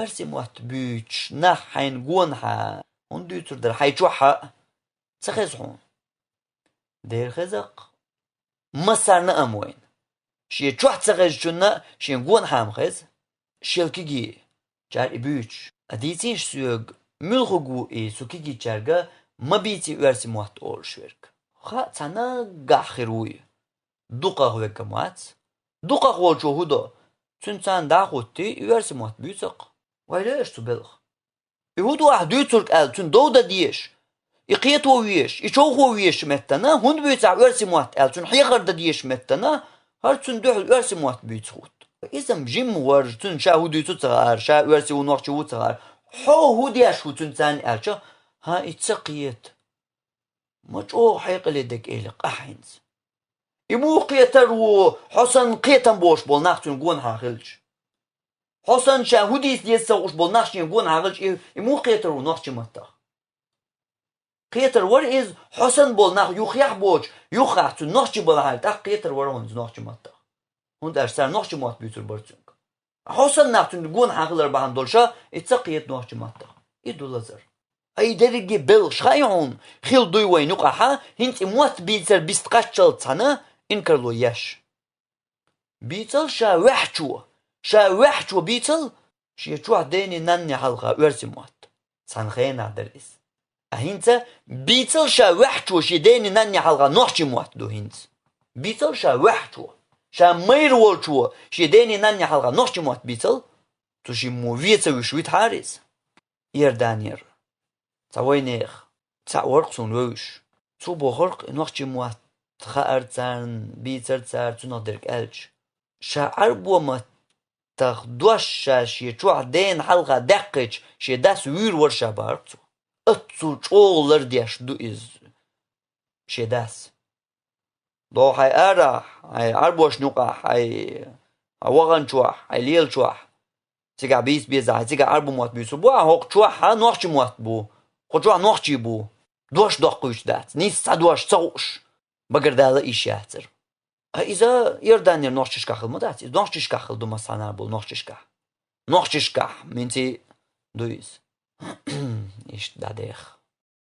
ورسي موات بيتش نحين قونها هون ديتر در حيجوحها تخزحون دير خزق مسارنا أموين شي جوح تخزجنا شي قونها مخز شيلكيجي جار بيتش أديتينش سيوغ ملخو سوكيجي جارغا ما بيتي ورسي موات أول شويرك خا تانا قاخروي دوقا هوكا موات دوقا هوجو هودو تنسان داخوتي ورسي موات بيتق ويلاش تبلغ يهودو واحد ديترك قال تن دودا ديش يقيتو ويش يشوخو ويش متنا هون بيتع ورسي موات قال تن حيغر ديش متنا هر تن دوح ورسي موات بيتخوت إذا بجيم ورج تن شاهو ديتو تغار شا ورسي ونوخشو تغار حو هودياش هو تنسان قال ها اتسقيت مجو حيق لدك إلق أحينز يبو قيتر و حسن قيتن بوش بول ناختن قون هاخلج حسن شاهوديس ديسا وش بول ناختن قون هاخلج يمو قيتر و نوخش متا قيتر ور إز حسن بول ناخ يخيح بوش يخيح تن نوخش بول هالت قيتر ور هونز نوخش متا هون درسار نوخش مات بيتر برسونك حسن ناختن قون هاخلر بهان دولشا اتسقيت نوخش متا إدو لزر أي درجة بلش خايعون خيل دوي وين نقحة هنت موت بيتر بيستقشل تنا إنكر له يش بيتل شا وحشو بيتل شي شو ديني نني حلقة ورسي موت سانخينا درس هنت بيتل شا وحشو شي ديني نني حلقة نوحشي موت دو هنت بيتل شا وحشو شا مير والشو شي ديني نني حلقة نوحشي موت بيتل تو شي موفيتا وشويت حارس يردانير تاوينيخ تاورق سون ووش تو بخرق نوخشي موات تخار تان بيتر تار تو نقدرك ألج شا عربو ما تخدوش شا شي چوح دين حلقة دقج شي داس وير ورشا بارتو اتسو چولر ديش دو إز شي داس دو حي أرا حي عربوش نوقع حي وغن چوح حي ليل چوح تيقع بيس بيزا تيقع عربو موات بيسو بوا هوق چوح ها نوخشي موات بو خجوع نوخشي بو دوش دقوش دات نيس دوش صوش بقردالا إيش ياتر إذا يردانير نوخشش كاخل مدات نوخشش كاخل دو مسانار بول نوخشش كاح منتي دويز إيش داديخ